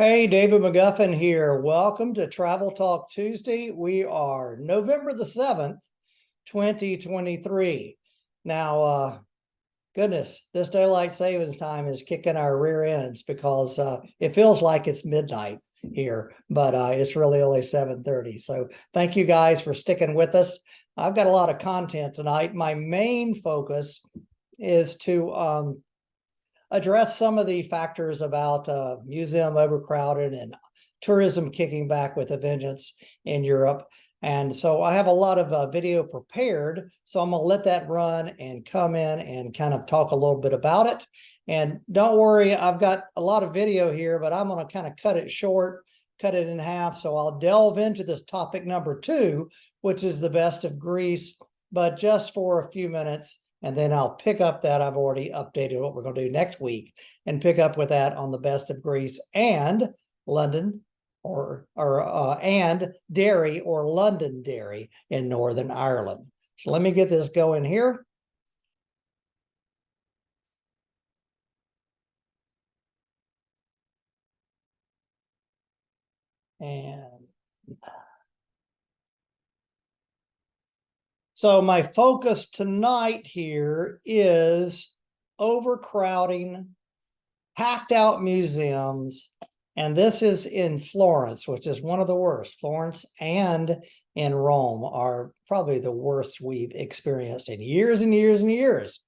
Hey, David McGuffin here. Welcome to Travel Talk Tuesday. We are November the 7th, 2023. Now, goodness, this daylight savings time is kicking our rear ends because it feels like it's midnight here, but it's really only 7:30. So thank you guys for sticking with us. I've got a lot of content tonight. My main focus is to address some of the factors about museum overcrowded and tourism kicking back with a vengeance in Europe. And so I have a lot of video prepared, so I'm going to let that run and come in and kind of talk a little bit about it. And don't worry, I've got a lot of video here, but I'm going to kind of cut it short, cut it in half. So I'll delve into this topic number 2, which is the best of Greece, but just for a few minutes. And then I'll pick up that. I've already updated what we're going to do next week and pick up with that on the best of Greece and London and Derry or Londonderry in Northern Ireland. So let me get this going here. And so my focus tonight here is overcrowding, packed out museums, and this is in Florence, which is one of the worst. Florence and in Rome are probably the worst we've experienced in years and years and years.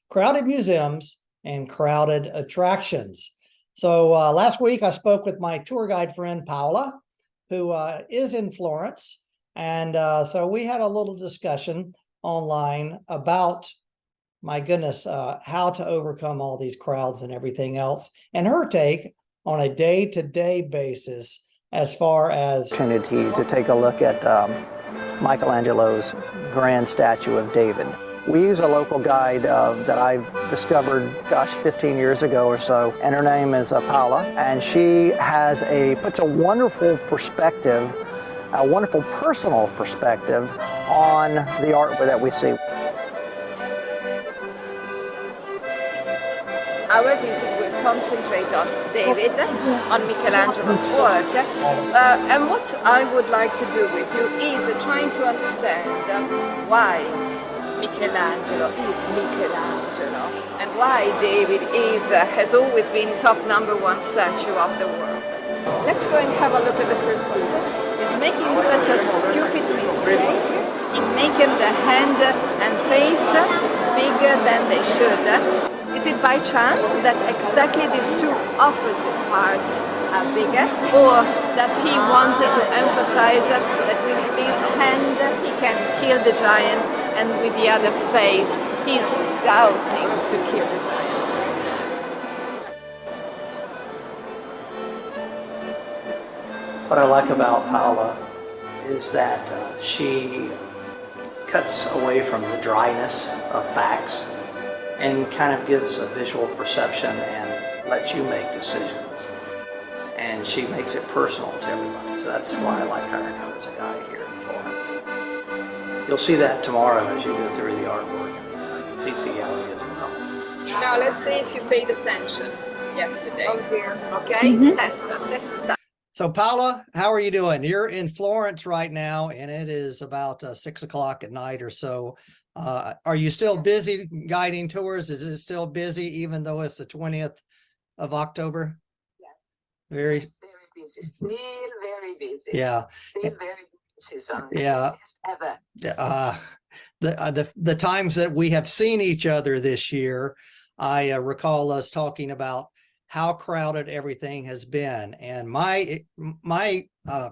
Crowded museums and crowded attractions. So last week I spoke with my tour guide friend Paula, who is in Florence. And so we had a little discussion online about, my goodness, how to overcome all these crowds and everything else, and her take on a day-to-day basis as far as opportunity to take a look at Michelangelo's grand statue of David. We use a local guide that I discovered, 15 years ago or so, and her name is Paula, and she puts a wonderful perspective, a wonderful personal perspective on the art that we see. Our visit will concentrate on David, on Michelangelo's work, and what I would like to do with you is trying to understand why Michelangelo is Michelangelo, and why David has always been top #1 statue of the world. Let's go and have a look at the first one. He's making such a stupid mistake in making the hand and face bigger than they should. Is it by chance that exactly these two opposite parts are bigger? Or does he want to emphasize that with his hand he can kill the giant, and with the other face he's doubting to kill the giant? What I like about Paula is that she cuts away from the dryness of facts and kind of gives a visual perception and lets you make decisions. And she makes it personal to everybody. So that's why I like hiring her as a guide here in Florence. You'll see that tomorrow as you go through the artwork and Uffizi Gallery as well. Now let's see if you paid attention yesterday. Oh dear. Okay? Test that. So Paula, how are you doing? You're in Florence right now, and it is about 6 o'clock at night or so. Are you still busy guiding tours? Is it still busy even though it's the 20th of October? Yeah. Very busy. Still very busy. Yeah. Still very busy. Yeah. Ever. The times that we have seen each other this year, I recall us talking about how crowded everything has been. And my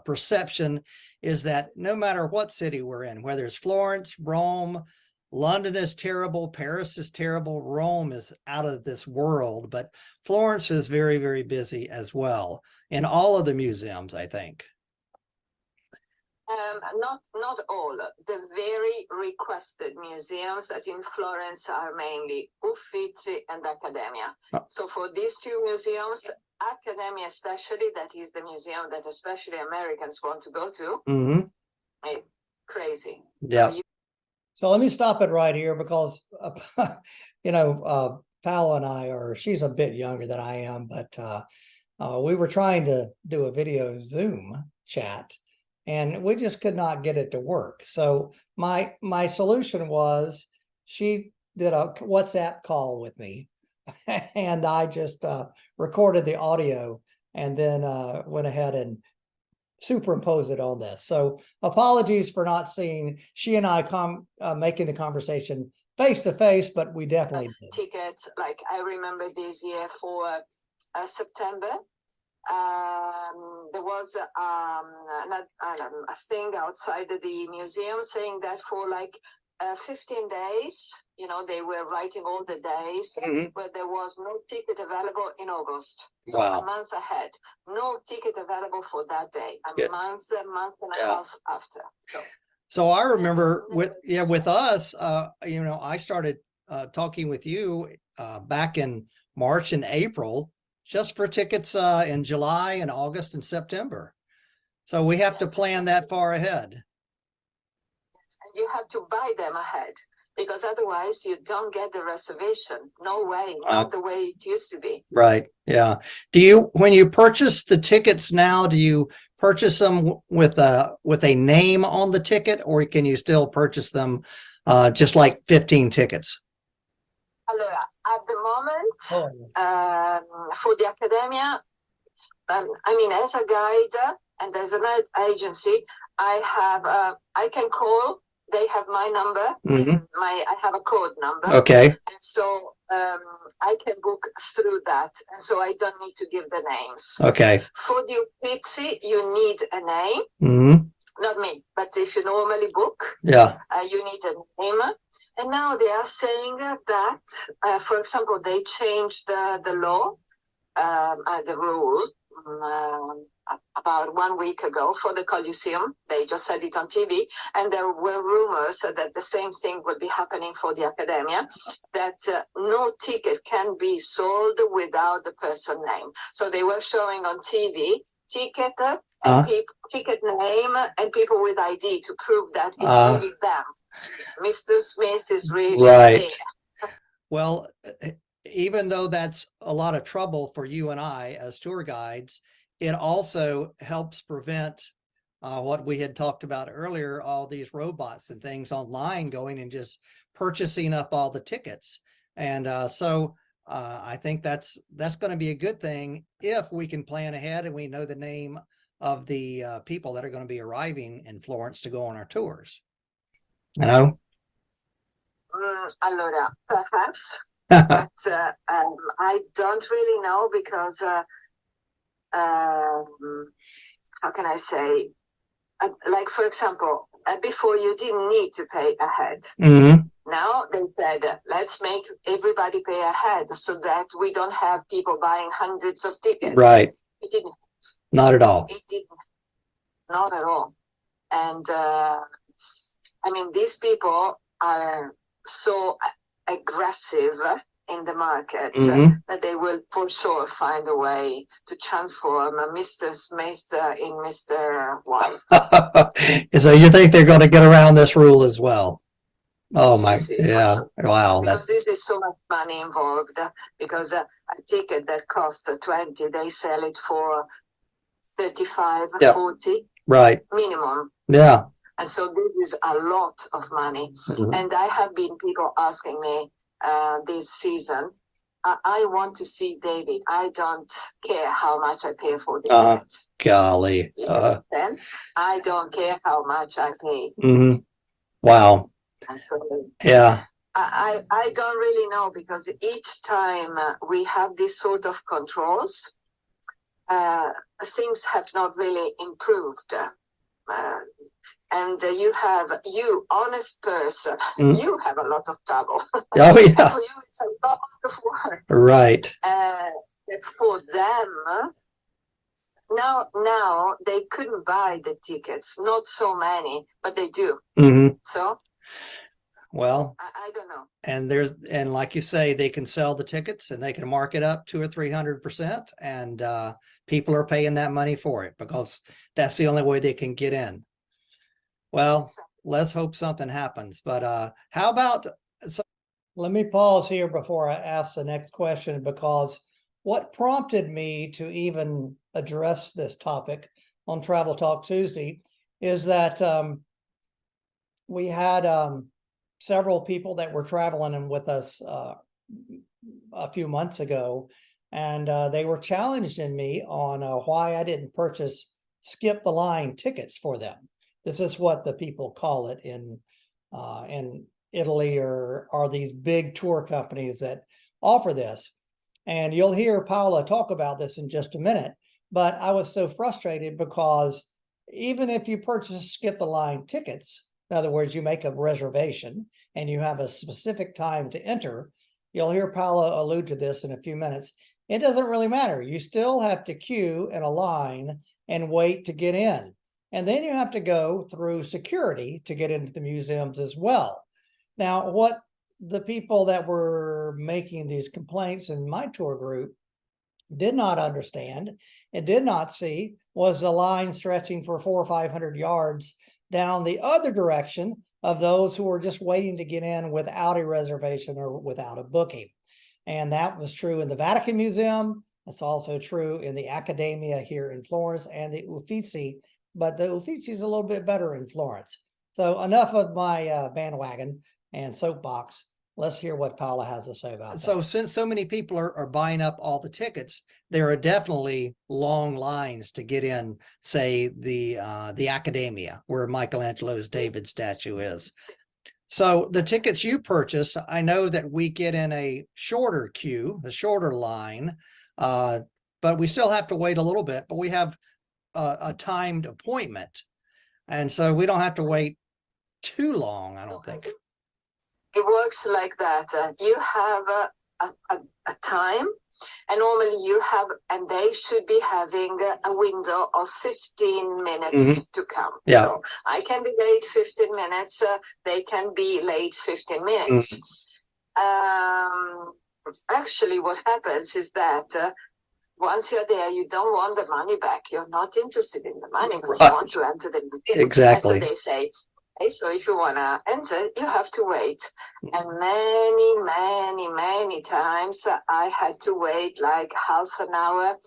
perception is that no matter what city we're in, whether it's Florence, Rome, London is terrible, Paris is terrible, Rome is out of this world, but Florence is very, very busy as well in all of the museums, I think. Not all. The very requested museums that in Florence are mainly Uffizi and Accademia. Oh. So for these two museums, Accademia especially, that is the museum that especially Americans want to go to. Mm-hmm. Crazy. Yeah. So let me stop it right here because, Paula and I she's a bit younger than I am, but we were trying to do a video Zoom chat, and we just could not get it to work. So my solution was she did a WhatsApp call with me, and I just recorded the audio and then went ahead and superimpose it on this. So apologies for not seeing she and I making the conversation face to face, but we definitely did. Tickets, like I remember this year for September, there was a thing outside of the museum saying that for like 15 days, you know, they were writing all the days, but there was no ticket available in August. So Wow. a month ahead, no ticket available for that day, a month and a half after. So I remember with us, you know, I started talking with you back in March and April, just for tickets in July and August and September. So we have to plan that far ahead. And you have to buy them ahead, because otherwise you don't get the reservation. No way, not the way it used to be. Right. Yeah. Do you, when you purchase the tickets now, do you purchase them with a name on the ticket, or can you still purchase them just like 15 tickets? Allora, at the moment, for the Academia, I mean, as a guide and as an agency, I can call. They have my number. I have a code number. Okay. And so I can book through that, and so I don't need to give the names. Okay. For the Uffizi, you need a name. Not me, but if you normally book, you need a name. And now they are saying that, for example, they changed the law, the rule, about 1 week ago for the Colosseum. They just said it on TV, and there were rumors that the same thing would be happening for the Academia, that no ticket can be sold without the person name. So they were showing on TV ticket and ticket name and people with ID to prove that it's really them. Mr. Smith is really there. Well, even though that's a lot of trouble for you and I as tour guides, it also helps prevent what we had talked about earlier, all these robots and things online going and just purchasing up all the tickets. And so I think that's going to be a good thing if we can plan ahead and we know the name of the people that are going to be arriving in Florence to go on our tours. You know? Allora, perhaps, but I don't really know, because how can I say, like, for example, before you didn't need to pay ahead. Now they said, let's make everybody pay ahead so that we don't have people buying hundreds of tickets. Right. It didn't. Not at all. It didn't. Not at all. And I mean, these people are so aggressive in the market that they will for sure find a way to transform Mr. Smith in Mr. White. So you think they're going to get around this rule as well? Oh my, yeah, wow. Because this is so much money involved, because a ticket that costs 20, they sell it for 35, 40. Right. Minimum. Yeah. And so this is a lot of money. And I have been people asking me this season, I want to see David. I don't care how much I pay for the ticket. Golly. Then I don't care how much I pay. Wow. Yeah. I don't really know, because each time we have these sort of controls, things have not really improved. And you honest person, you have a lot of trouble. Oh yeah. For you, it's a lot of work. Right. For them, now they couldn't buy the tickets. Not so many, but they do. So. Well, I don't know. And like you say, they can sell the tickets and they can mark it up 200 or 300%, and people are paying that money for it because that's the only way they can get in. Well, let's hope something happens. But how about? Let me pause here before I ask the next question, because what prompted me to even address this topic on Travel Talk Tuesday is that we had several people that were traveling with us a few months ago, and they were challenging me on why I didn't purchase skip the line tickets for them. This is what the people call it in Italy, or are these big tour companies that offer this. And you'll hear Paula talk about this in just a minute. But I was so frustrated because even if you purchase skip the line tickets, in other words, you make a reservation and you have a specific time to enter, you'll hear Paula allude to this in a few minutes. It doesn't really matter. You still have to queue in a line and wait to get in. And then you have to go through security to get into the museums as well. Now, what the people that were making these complaints in my tour group did not understand and did not see was a line stretching for 400 or 500 yards down the other direction of those who were just waiting to get in without a reservation or without a booking. And that was true in the Vatican Museum. It's also true in the Accademia here in Florence and the Uffizi, but the Uffizi is a little bit better in Florence. So enough of my bandwagon and soapbox. Let's hear what Paula has to say about that. So since so many people are buying up all the tickets, there are definitely long lines to get in, say, the Accademia, where Michelangelo's David statue is. So the tickets you purchase, I know that we get in a shorter queue, a shorter line, but we still have to wait a little bit, but we have a timed appointment. And so we don't have to wait too long, I don't think. It works like that. You have a time, and normally you have, and they should be having a window of 15 minutes to come. Yeah. So I can be late 15 minutes. They can be late 15 minutes. Actually, what happens is that once you're there, you don't want the money back. You're not interested in the money, but you want to enter the museum. Exactly. And so they say, okay, so if you want to enter, you have to wait. And many times I had to wait like half an hour,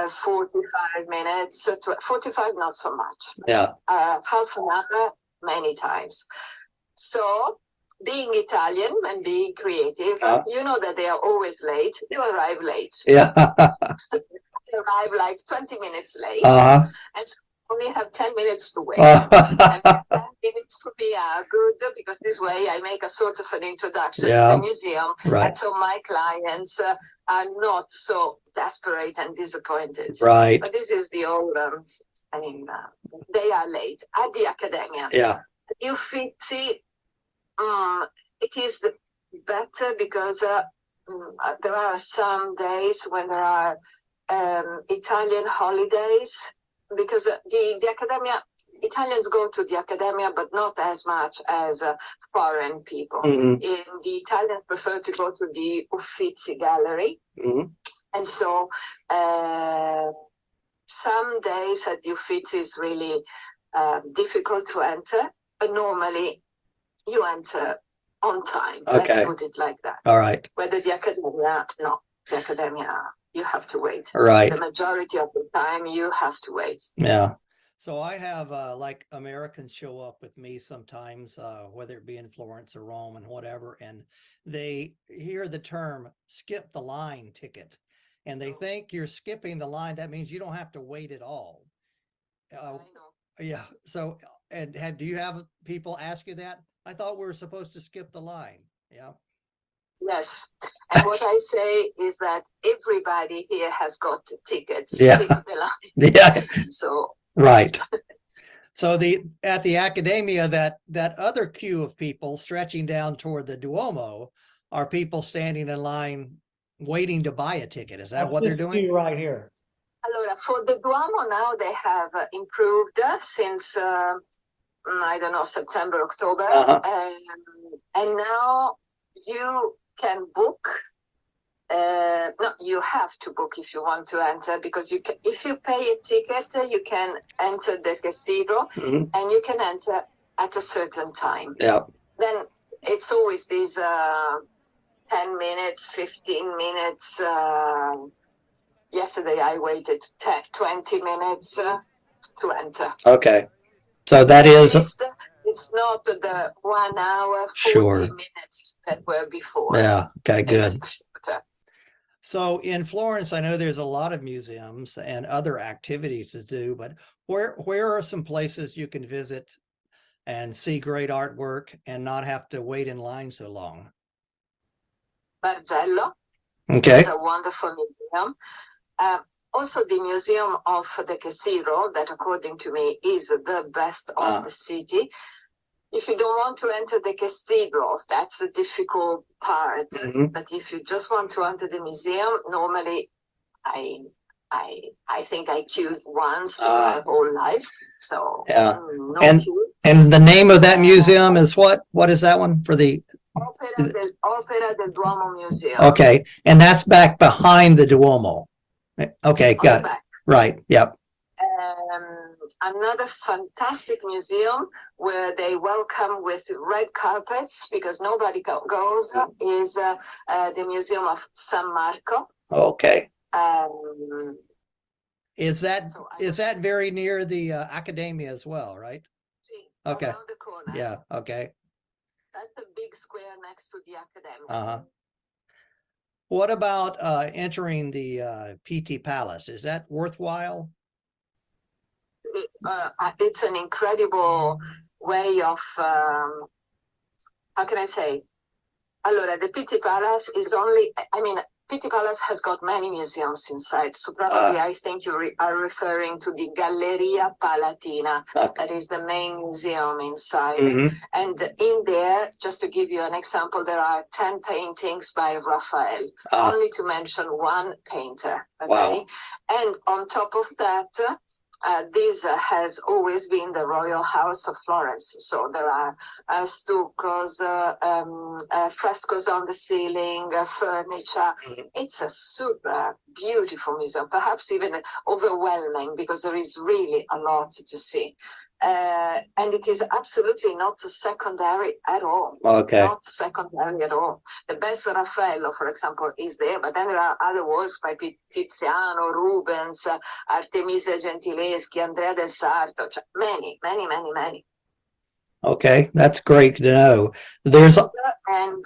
45 minutes, 45, not so much. Yeah. Half an hour, many times. So being Italian and being creative, you know that they are always late. You arrive late. Yeah. You arrive like 20 minutes late. And so only have 10 minutes to wait. And 10 minutes for me are good because this way I make a sort of an introduction to the museum. Right. And so my clients are not so desperate and disappointed. Right. But this is the old, they are late at the Accademia. Yeah. The Uffizi, it is better because there are some days when there are Italian holidays, because the Accademia, Italians go to the Accademia, but not as much as foreign people. The Italians prefer to go to the Uffizi Gallery. And so some days at the Uffizi is really difficult to enter, but normally you enter on time. Okay. Let's put it like that. All right. Whether the Accademia, no, the Accademia, you have to wait. Right. The majority of the time you have to wait. Yeah. So I have like Americans show up with me sometimes, whether it be in Florence or Rome and whatever, and they hear the term skip the line ticket and they think you're skipping the line. That means you don't have to wait at all. I know. Yeah. So, and do you have people ask you that? I thought we were supposed to skip the line. Yeah. Yes. And what I say is that everybody here has got tickets. Yeah. Skip the line. Yeah. So. Right. So at the Accademia, that other queue of people stretching down toward the Duomo are people standing in line waiting to buy a ticket. Is that what they're doing? Right here. Allora, for the Duomo now they have improved since I don't know, September, October, and now you can book. No, you have to book if you want to enter, because you can, if you pay a ticket, you can enter the cathedral, and you can enter at a certain time. Yeah. Then it's always these 10 minutes, 15 minutes yesterday I waited 10, 20 minutes to enter. Okay. So that is, it's not the 1 hour, 40 sure, minutes that were before. Yeah. Okay, good. Shorter. So in Florence, I know there's a lot of museums and other activities to do, but where are some places you can visit and see great artwork and not have to wait in line so long? Bargello Okay. is a wonderful museum. Also, the Museum of the Cathedral, that according to me is the best of the city. If you don't want to enter the cathedral, that's the difficult part. But if you just want to enter the museum, normally I think I queued once my whole life. So yeah. no queue. And the name of that museum is what? What is that one for the Opera del Duomo Museum? Okay, and that's back behind the Duomo. Okay, got it. Right. Yep. Another fantastic museum where they welcome with red carpets because nobody goes is the Museum of San Marco. Okay. Is that very near the Accademia as well, right? Okay. Around the corner. Yeah. Okay. That's a big square next to the Accademia. What about entering the PT Palace? Is that worthwhile? It's an incredible way of, how can I say? Allora, the PT Palace is only, PT Palace has got many museums inside, so probably I think you are referring to the Galleria Palatina. That is the main museum inside. And in there, just to give you an example, there are 10 paintings by Raphael, only to mention one painter. Okay? Wow. And on top of that, this has always been the royal house of Florence. So there are stuccos, frescoes on the ceiling, furniture. It's a super beautiful museum, perhaps even overwhelming because there is really a lot to see. And it is absolutely not secondary at all. Okay. Not secondary at all. The best Raffaello, for example, is there, but then there are other works by Tiziano, Rubens, Artemisia Gentileschi, Andrea del Sarto, many. Okay, that's great to know. And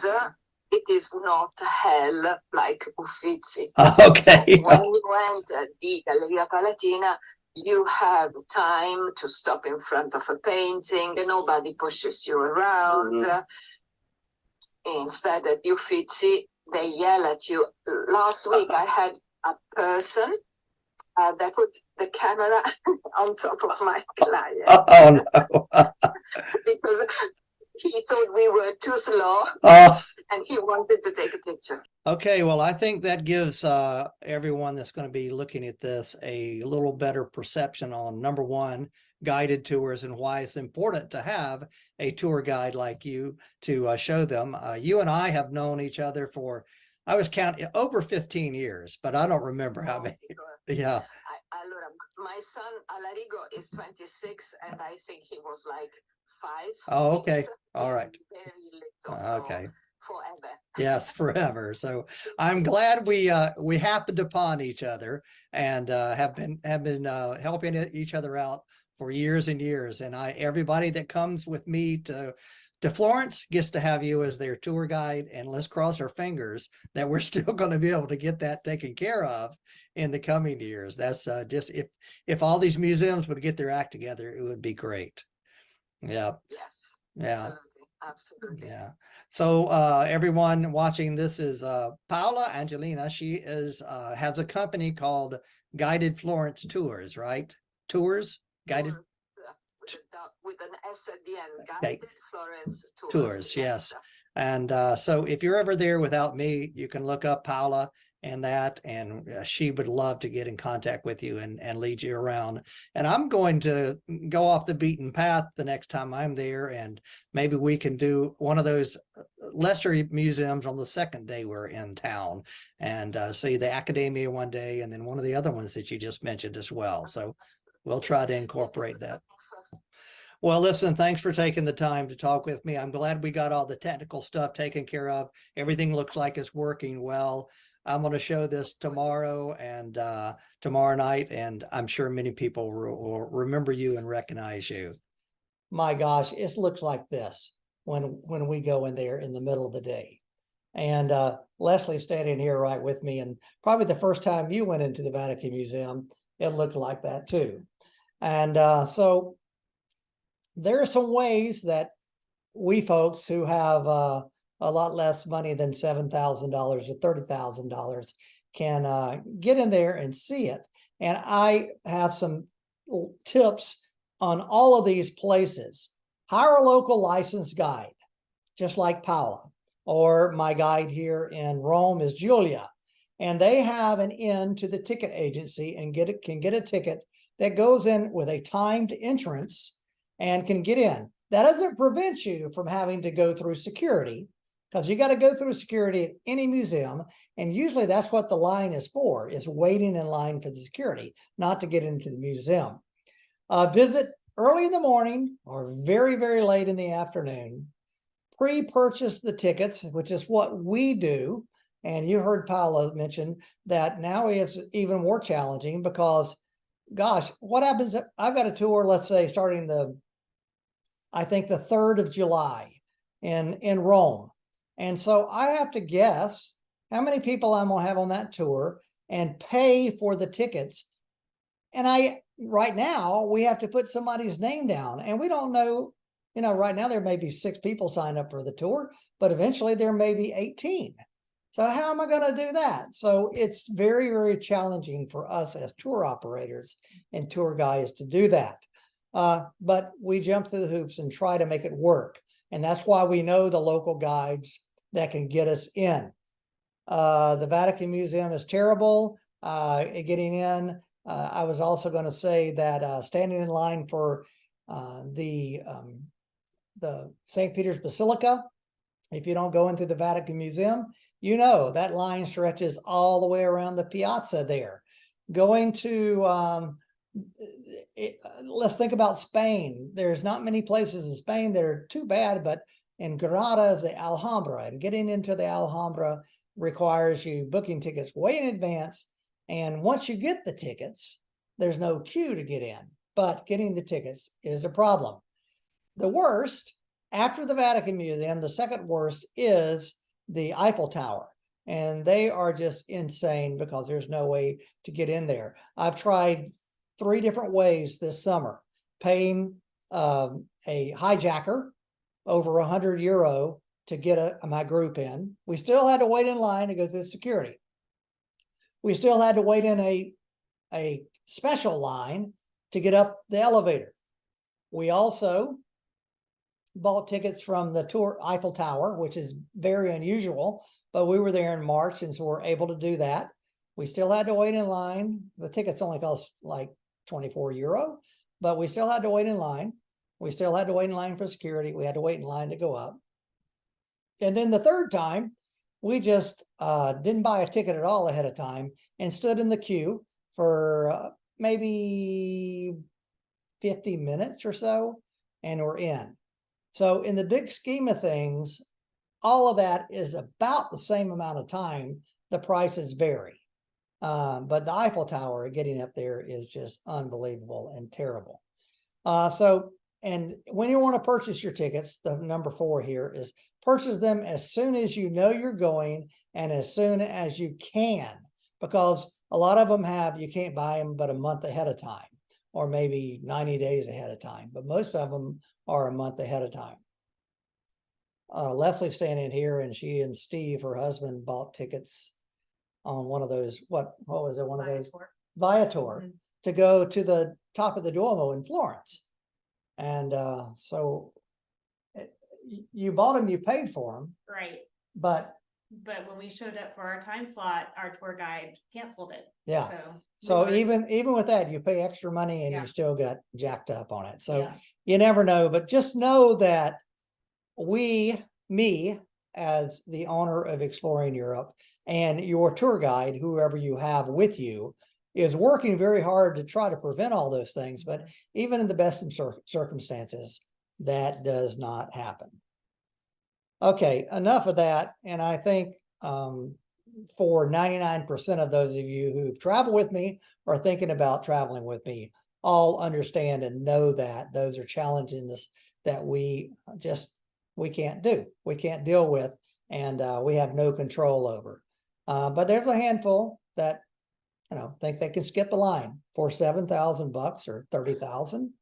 it is not hell like Uffizi. Okay. So when you enter the Galleria Palatina, you have time to stop in front of a painting, and nobody pushes you around. Instead at Uffizi, they yell at you. Last week, I had a person that put the camera on top of my client. Oh, no. Because he thought we were too slow. And he wanted to take a picture. Okay, well, I think that gives everyone that's going to be looking at this a little better perception on, number one, guided tours and why it's important to have a tour guide like you to show them. You and I have known each other for, I was counting, over 15 years, but I don't remember how many. Yeah. My son Alarigo is 26, and I think he was like 5. Oh, okay. 6. All right. Very little. Okay. Forever. Yes, forever. So I'm glad we happened upon each other and have been helping each other out for years and years. And everybody that comes with me to Florence gets to have you as their tour guide. And let's cross our fingers that we're still going to be able to get that taken care of in the coming years. That's just if all these museums would get their act together, it would be great. Yeah. Yes. Yeah. Absolutely. Yeah. So everyone watching, this is Paola Angelina. She has a company called Guided Florence Tours, right? Tours? Guided? With an S at the end. Guided Florence Tours, yes. And so if you're ever there without me, you can look up Paola and she would love to get in contact with you and lead you around. And I'm going to go off the beaten path the next time I'm there, and maybe we can do one of those lesser museums on the second day we're in town, and see the Accademia one day, and then one of the other ones that you just mentioned as well. So we'll try to incorporate that. Well, listen, thanks for taking the time to talk with me. I'm glad we got all the technical stuff taken care of. Everything looks like it's working well. I'm going to show this tomorrow and tomorrow night, and I'm sure many people will remember you and recognize you. My gosh, it looks like this when we go in there in the middle of the day. And Leslie's standing here right with me, and probably the first time you went into the Vatican Museum, it looked like that too. And so there are some ways that we folks who have a lot less money than $7,000 or $30,000 can get in there and see it. And I have some tips on all of these places. Hire a local licensed guide, just like Paula, or my guide here in Rome is Julia. And they have an in to the ticket agency and can get a ticket that goes in with a timed entrance and can get in. That doesn't prevent you from having to go through security, because you got to go through security at any museum. And usually that's what the line is for, is waiting in line for the security, not to get into the museum. Visit early in the morning or very, very late in the afternoon. Pre-purchase the tickets, which is what we do. And you heard Paula mention that now it's even more challenging because, gosh, what happens if I've got a tour, let's say, starting I think the 3rd of July in Rome. And so I have to guess how many people I'm going to have on that tour and pay for the tickets. And right now we have to put somebody's name down, and we don't know, right now there may be 6 people signed up for the tour, but eventually there may be 18. So how am I going to do that? So it's very, very challenging for us as tour operators and tour guides to do that. But we jump through the hoops and try to make it work. And that's why we know the local guides that can get us in. The Vatican Museum is terrible at getting in. I was also going to say that standing in line for the St. Peter's Basilica, if you don't go into the Vatican Museum, that line stretches all the way around the piazza there. Going to let's think about Spain. There's not many places in Spain that are too bad, but in Granada is the Alhambra, and getting into the Alhambra requires you booking tickets way in advance. And once you get the tickets, there's no queue to get in, but getting the tickets is a problem. The worst, after the Vatican Museum, the second worst is the Eiffel Tower. And they are just insane because there's no way to get in there. I've tried 3 different ways this summer, paying a hijacker over €100 to get my group in. We still had to wait in line to go through security. We still had to wait in a special line to get up the elevator. We also bought tickets from the tour Eiffel Tower, which is very unusual, but we were there in March, and so we're able to do that. We still had to wait in line. The tickets only cost like €24, but we still had to wait in line. We still had to wait in line for security. We had to wait in line to go up. And then the third time, we just didn't buy a ticket at all ahead of time and stood in the queue for maybe 50 minutes or so, and we're in. So in the big scheme of things, all of that is about the same amount of time. The prices vary. But the Eiffel Tower, getting up there is just unbelievable and terrible. And when you want to purchase your tickets, the number 4 here is purchase them as soon as you know you're going and as soon as you can, because a lot of them you can't buy them but a month ahead of time, or maybe 90 days ahead of time, but most of them are a month ahead of time. Leslie's standing here, and she and Steve, her husband, bought tickets on one of those, what was it? One of those Viator to go to the top of the Duomo in Florence. And so you bought them, you paid for them. Right. But when we showed up for our time slot, our tour guide canceled it. Yeah. So even with that, you pay extra money and you still got jacked up on it. So you never know, but just know that me as the owner of Exploring Europe and your tour guide, whoever you have with you, is working very hard to try to prevent all those things. But even in the best of circumstances, that does not happen. Okay, enough of that. And I think for 99% of those of you who've traveled with me or thinking about traveling with me, all understand and know that those are challenges that we can't do, we can't deal with, and we have no control over. But there's a handful that, think they can skip the line for $7,000 or 30,000.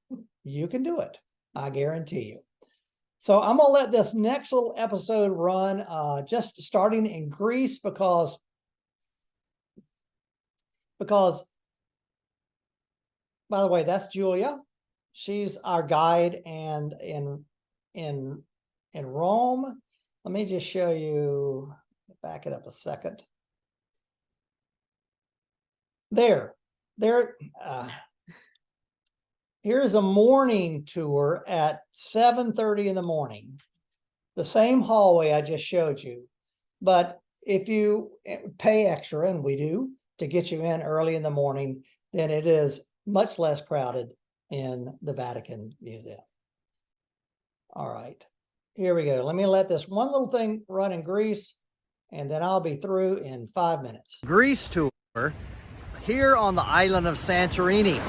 You can do it. I guarantee you. So I'm gonna let this next little episode run, just starting in Greece because by the way, that's Julia. She's our guide, and in Rome, let me just show you, back it up a second. Here's a morning tour at 7:30 in the morning. The same hallway I just showed you. But if you pay extra, and we do, to get you in early in the morning, then it is much less crowded in the Vatican Museum. All right, here we go. Let me let this one little thing run in Greece, and then I'll be through in 5 minutes. Greece tour here on the island of Santorini.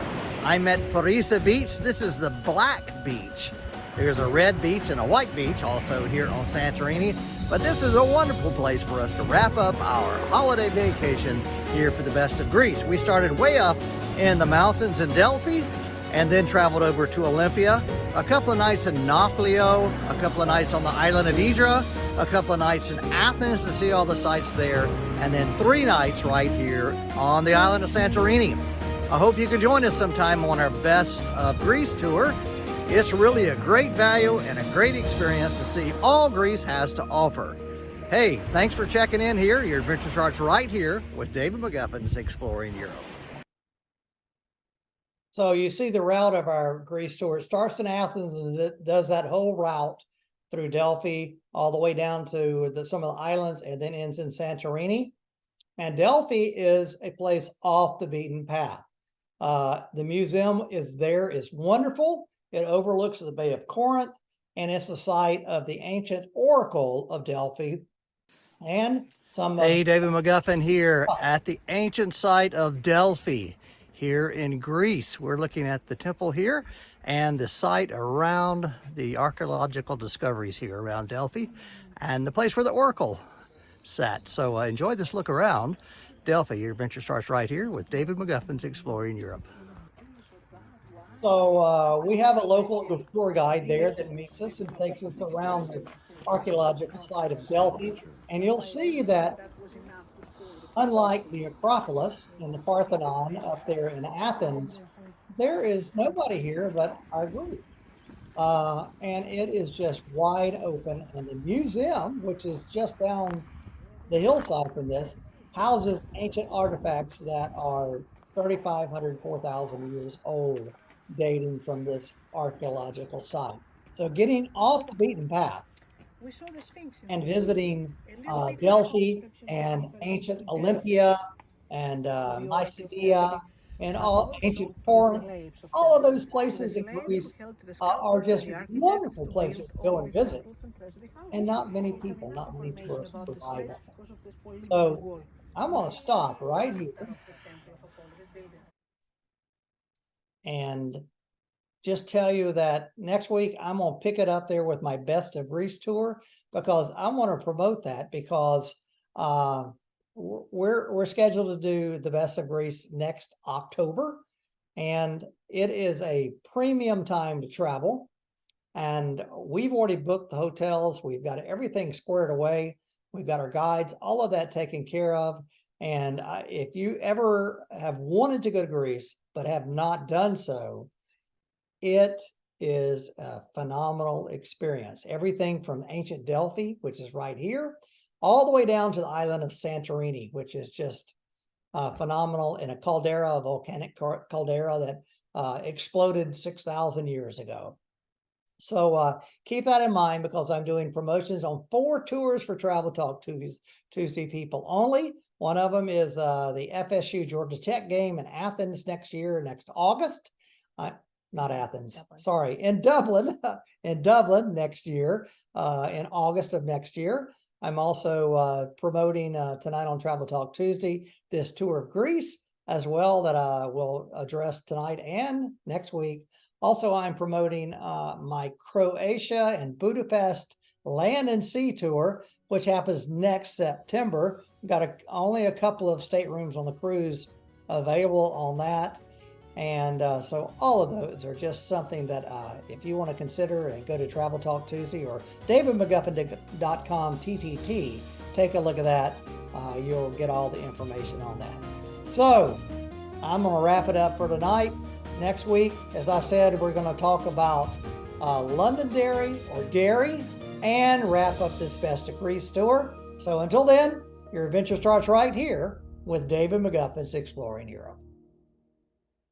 I'm at Parisa Beach. This is the black beach. There's a red beach and a white beach also here on Santorini. But this is a wonderful place for us to wrap up our holiday vacation here for the best of Greece. We started way up in the mountains in Delphi and then traveled over to Olympia. A couple of nights in Nafplio, a couple of nights on the island of Idra, a couple of nights in Athens to see all the sights there, and then 3 nights right here on the island of Santorini. I hope you can join us sometime on our Best of Greece tour. It's really a great value and a great experience to see all Greece has to offer. Hey, thanks for checking in here. Your adventure starts right here with David McGuffin's Exploring Europe. So you see the route of our Greece tour. It starts in Athens and it does that whole route through Delphi all the way down to some of the islands, and then ends in Santorini. And Delphi is a place off the beaten path. The museum is there. It's wonderful. It overlooks the Bay of Corinth, and it's the site of the ancient Oracle of Delphi. And Hey, David McGuffin here at the ancient site of Delphi here in Greece. We're looking at the temple here and the site around the archaeological discoveries here around Delphi and the place where the Oracle sat. So enjoy this look around Delphi. Your adventure starts right here with David McGuffin's Exploring Europe. So we have a local tour guide there that meets us and takes us around this archaeological site of Delphi. And you'll see that unlike the Acropolis and the Parthenon up there in Athens, there is nobody here but our group. And it is just wide open. And the museum, which is just down the hillside from this, houses ancient artifacts that are 3,500, 4,000 years old, dating from this archaeological site. So getting off the beaten path and visiting Delphi and ancient Olympia and Mycenae and all ancient Corinth, all of those places in Greece are just wonderful places to go and visit. And not many people, not many tourists provide that. So I'm going to stop right here and just tell you that next week I'm going to pick it up there with my Best of Greece tour, because I want to promote that, because we're scheduled to do the Best of Greece next October, and it is a premium time to travel. And we've already booked the hotels. We've got everything squared away. We've got our guides, all of that taken care of. And if you ever have wanted to go to Greece, but have not done so, it is a phenomenal experience. Everything from ancient Delphi, which is right here, all the way down to the island of Santorini, which is just phenomenal, in a caldera, a volcanic caldera that exploded 6,000 years ago. So keep that in mind, because I'm doing promotions on 4 tours for Travel Talk Tuesday people only. One of them is the FSU Georgia Tech game in Athens next August. Not Athens, sorry, in Dublin, next year, in August of next year. I'm also promoting tonight on Travel Talk Tuesday, this tour of Greece as well that I will address tonight and next week. Also, I'm promoting my Croatia and Budapest land and sea tour, which happens next September. We've got only a couple of staterooms on the cruise available on that. And so all of those are just something that if you want to consider, and go to Travel Talk Tuesday or davidmcguffin.com TTT, take a look at that. You'll get all the information on that. So I'm going to wrap it up for tonight. Next week, as I said, we're going to talk about Londonderry or Derry and wrap up this Vesta Greece tour. So until then, your adventure starts right here with David McGuffin's Exploring Europe.